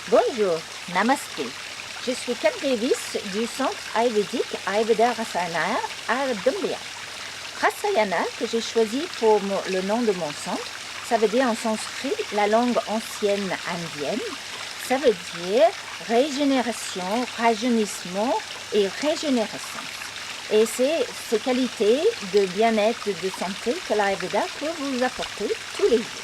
Bonjour, Namasté. Je suis Kat Davis du centre ayurvédique Ayurveda Rasayana à Dumbia. Rasayana, que j'ai choisi pour le nom de mon centre, ça veut dire en sanskrit la langue ancienne indienne. Ça veut dire régénération, rajeunissement et régénération. Et c'est ces qualités de bien-être, de santé que l'Ayurveda peut vous apporter tous les jours.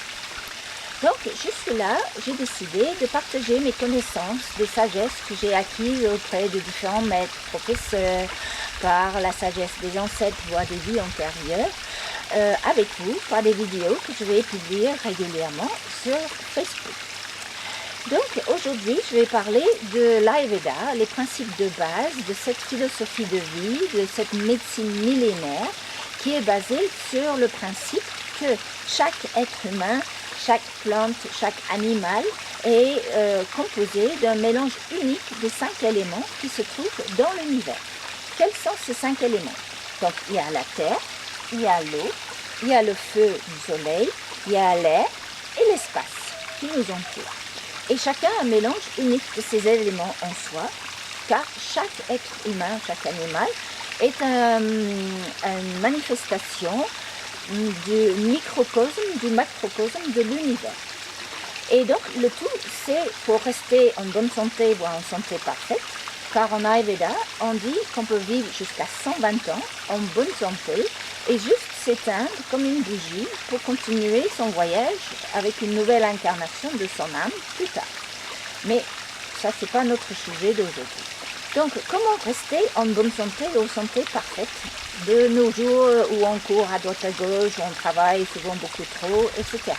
Donc, jusque-là, j'ai décidé de partager mes connaissances de sagesse que j'ai acquises auprès de différents maîtres, professeurs, par la sagesse des ancêtres, voire des vies antérieures, avec vous, par des vidéos que je vais publier régulièrement sur Facebook. Donc, aujourd'hui, je vais parler de l'Ayurveda, les principes de base de cette philosophie de vie, de cette médecine millénaire qui est basée sur le principe que chaque être humain, chaque plante, chaque animal est composé d'un mélange unique de 5 éléments qui se trouvent dans l'univers. Quels sont ces 5 éléments? Donc, il y a la terre, il y a l'eau, il y a le feu du soleil, il y a l'air et l'espace qui nous entoure. Et chacun a un mélange unique de ces éléments en soi, car chaque être humain, chaque animal est une manifestation du microcosme, du macrocosme de l'univers. Et donc le tout, c'est pour rester en bonne santé, voire en santé parfaite, car en Ayurveda, on dit qu'on peut vivre jusqu'à 120 ans en bonne santé et juste s'éteindre comme une bougie pour continuer son voyage avec une nouvelle incarnation de son âme plus tard. Mais ça, c'est pas notre sujet d'aujourd'hui. Donc, comment rester en bonne santé ou santé parfaite de nos jours où on court à droite à gauche, on travaille souvent beaucoup trop, etc.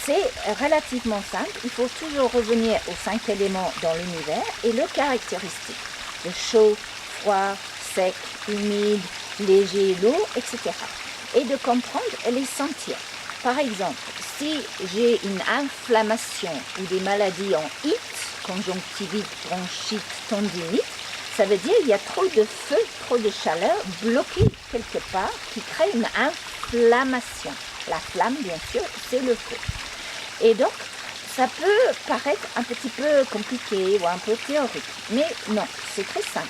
C'est relativement simple, il faut toujours revenir aux 5 éléments dans l'univers et leurs caractéristiques. Le chaud, froid, sec, humide, léger, lourd, etc. Et de comprendre et les sentir. Par exemple, si j'ai une inflammation ou des maladies en IT, conjonctivite, bronchite, tendinite, ça veut dire qu'il y a trop de feu, trop de chaleur bloquée quelque part qui crée une inflammation. La flamme, bien sûr, c'est le feu. Et donc, ça peut paraître un petit peu compliqué ou un peu théorique, mais non, c'est très simple.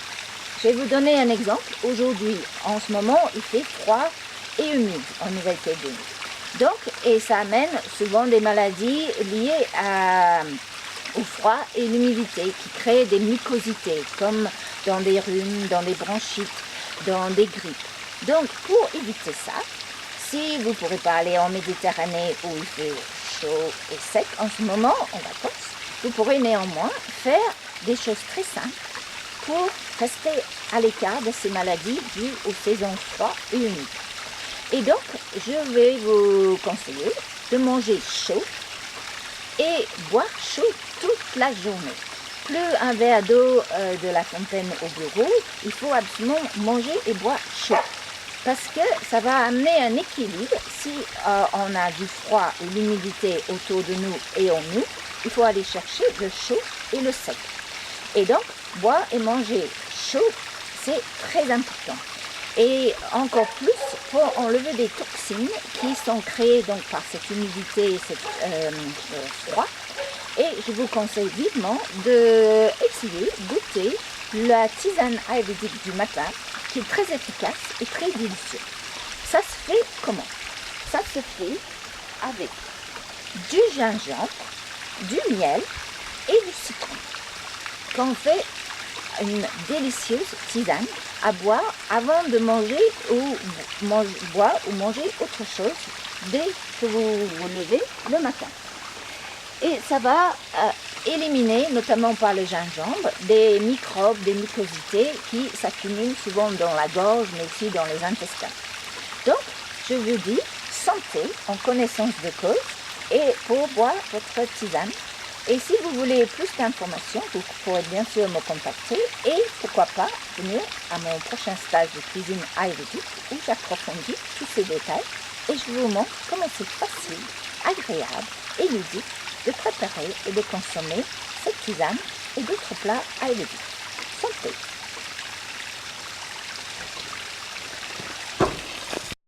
Je vais vous donner un exemple. Aujourd'hui, en ce moment, il fait froid et humide en Nouvelle-Calédonie. Donc, et ça amène souvent des maladies liées au froid et l'humidité qui créent des mucosités, comme dans des rhumes, dans des bronchites, dans des grippes. Donc, pour éviter ça, si vous ne pourrez pas aller en Méditerranée où il fait chaud et sec en ce moment, en vacances, vous pourrez néanmoins faire des choses très simples pour rester à l'écart de ces maladies dues aux saisons froides et humides. Et donc, je vais vous conseiller de manger chaud et boire chaud toute la journée. Plus un verre d'eau de la fontaine au bureau, il faut absolument manger et boire chaud. Parce que ça va amener un équilibre. Si on a du froid et l'humidité autour de nous et en nous, il faut aller chercher le chaud et le sec. Et donc, boire et manger chaud, c'est très important. Et encore plus pour enlever des toxines qui sont créées donc par cette humidité et cette froid. Et je vous conseille vivement d'essayer, goûter la tisane ayurvédique du matin, qui est très efficace et très délicieux. Ça se fait comment? Ça se fait avec du gingembre, du miel et du citron. Quand on fait une délicieuse tisane à boire avant de manger ou boire ou manger autre chose dès que vous vous levez le matin. Et ça va éliminer, notamment par le gingembre, des microbes, des mucosités qui s'accumulent souvent dans la gorge, mais aussi dans les intestins. Donc, je vous dis santé en connaissance de cause et pour boire votre tisane. Et si vous voulez plus d'informations, vous pourrez bien sûr me contacter et pourquoi pas venir à mon prochain stage de cuisine ayurvédique où j'approfondis tous ces détails et je vous montre comment c'est facile, agréable et ludique de préparer et de consommer cette tisane et d'autres plats ayurvédiques. Santé!